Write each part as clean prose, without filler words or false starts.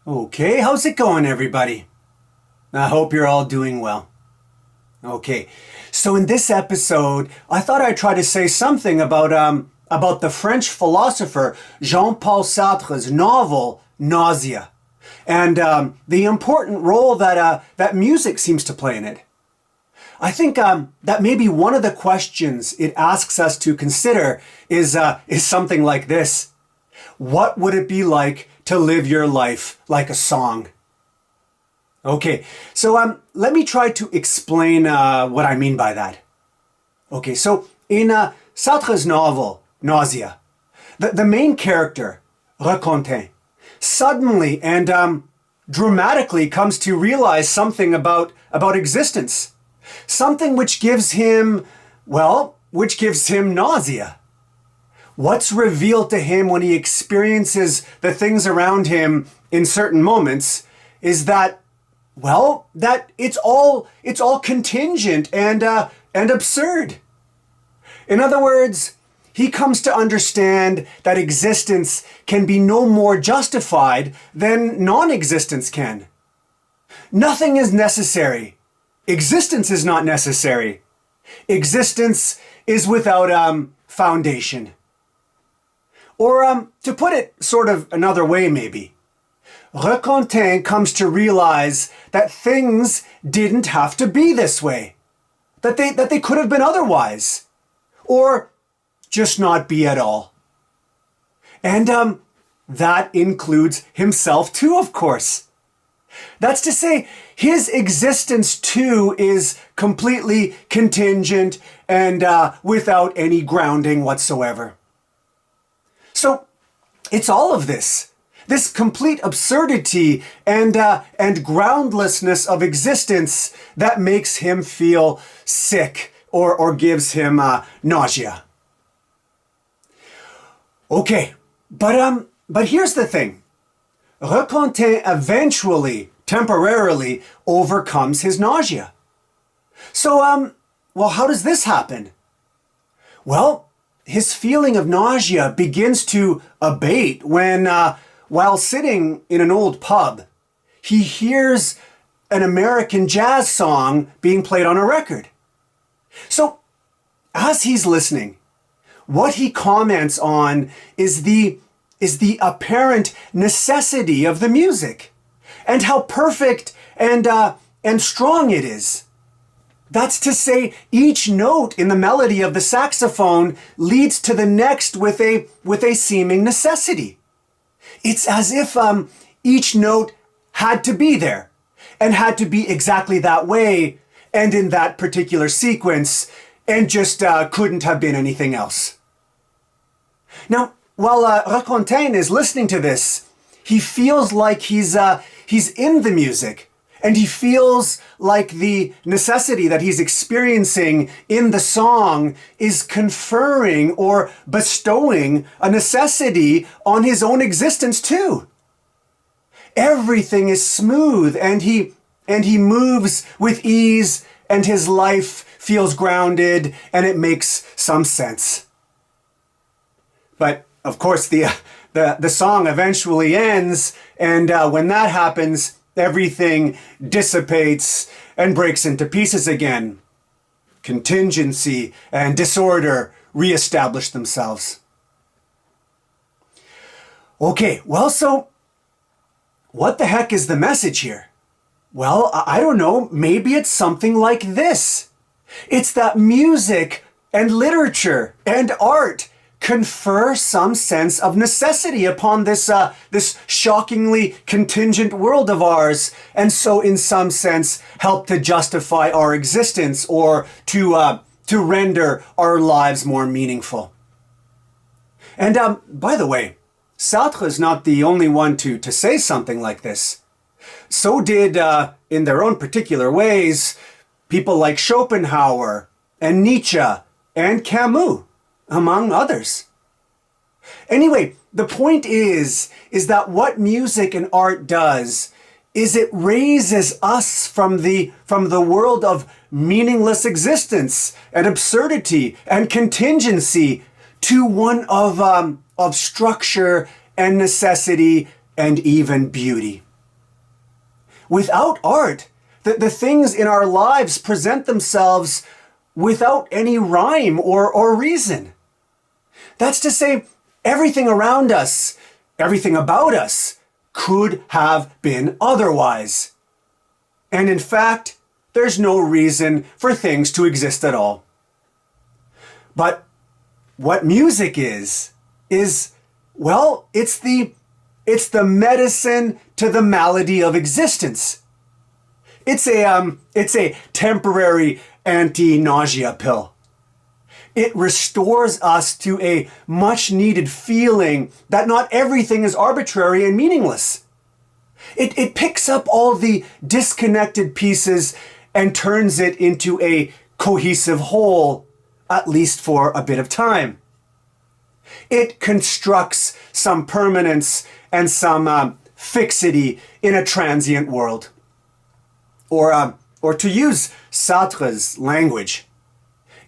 Okay, how's it going, everybody? I hope you're all doing well. Okay, so in this episode, I thought I'd try to say something about the French philosopher Jean-Paul Sartre's novel Nausea, and the important role that music seems to play in it. I think that maybe one of the questions it asks us to consider is something like this: what would it be like to live your life like a song? Okay, so let me try to explain what I mean by that. Okay, so in Sartre's novel, Nausea, the main character, Racontin, suddenly and dramatically comes to realize something about existence. Something which gives him, which gives him nausea. What's revealed to him when he experiences the things around him in certain moments is that it's all contingent and absurd. In other words, he comes to understand that existence can be no more justified than non-existence can. Nothing is necessary. Existence is not necessary. Existence is without foundation. Or to put it sort of another way maybe, Racontin comes to realize that things didn't have to be this way, that they could have been otherwise, or just not be at all. And that includes himself too, of course. That's to say, his existence too is completely contingent and without any grounding whatsoever. So it's all of this complete absurdity and groundlessness of existence that makes him feel sick or gives him nausea. Okay, but here's the thing. Racontin eventually, temporarily, overcomes his nausea. So, how does this happen? Well, his feeling of nausea begins to abate when, while sitting in an old pub, he hears an American jazz song being played on a record. So, as he's listening, what he comments on is the apparent necessity of the music and how perfect and strong it is. That's to say, each note in the melody of the saxophone leads to the next with a seeming necessity. It's as if each note had to be there and had to be exactly that way and in that particular sequence and just couldn't have been anything else. Now, while Racontin is listening to this, he feels like he's in the music. And he feels like the necessity that he's experiencing in the song is conferring or bestowing a necessity on his own existence too. Everything is smooth and he moves with ease and his life feels grounded and it makes some sense. But of course the song eventually ends, and when that happens, everything dissipates and breaks into pieces again. Contingency and disorder reestablish themselves. Okay, so what the heck is the message here? Well, I don't know, maybe it's something like this. It's that music and literature and art confer some sense of necessity upon this shockingly contingent world of ours, and so in some sense help to justify our existence or to render our lives more meaningful. And by the way, Sartre is not the only one to say something like this. So did, in their own particular ways, people like Schopenhauer and Nietzsche and Camus, among others. Anyway, the point is that what music and art does is it raises us from the world of meaningless existence and absurdity and contingency to one of structure and necessity and even beauty. without art, the things in our lives present themselves without any rhyme or reason. That's to say, everything around us, everything about us, could have been otherwise. And in fact, there's no reason for things to exist at all. But what music is, well, it's the medicine to the malady of existence. It's a temporary anti-nausea pill. It restores us to a much needed feeling that not everything is arbitrary and meaningless. It picks up all the disconnected pieces and turns it into a cohesive whole, at least for a bit of time. It constructs some permanence and some fixity in a transient world. Or to use Sartre's language,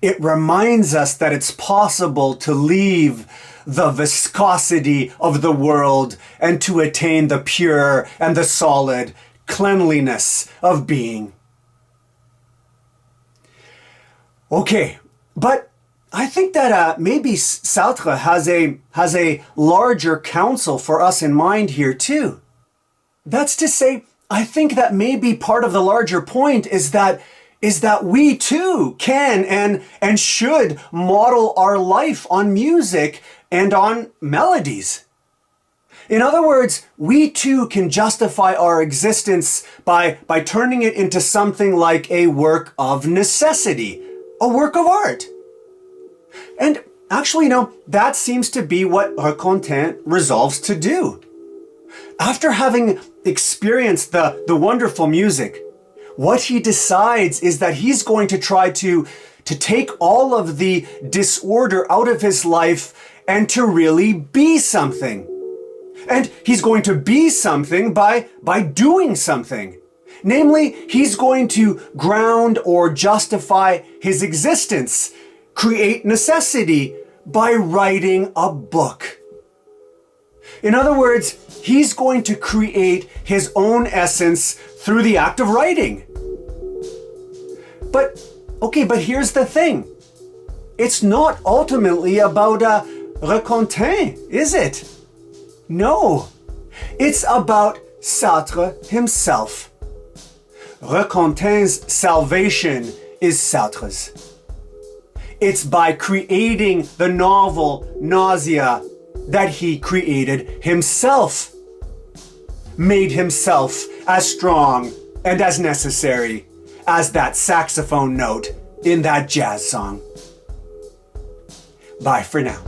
it reminds us that it's possible to leave the viscosity of the world and to attain the pure and the solid cleanliness of being. Okay, but I think that maybe Sartre has a larger counsel for us in mind here too. That's to say, I think that maybe part of the larger point is that we too can and should model our life on music and on melodies. In other words, we too can justify our existence by turning it into something like a work of necessity, a work of art. And actually, that seems to be what Racontin resolves to do. After having experienced the wonderful music, what he decides is that he's going to try to take all of the disorder out of his life and to really be something. And he's going to be something by doing something. Namely, he's going to ground or justify his existence, create necessity by writing a book. In other words, he's going to create his own essence through the act of writing. But here's the thing. It's not ultimately about Racontin, is it? No, it's about Sartre himself. Racontin's salvation is Sartre's. It's by creating the novel Nausea that he created himself, made himself as strong and as necessary as that saxophone note in that jazz song. Bye for now.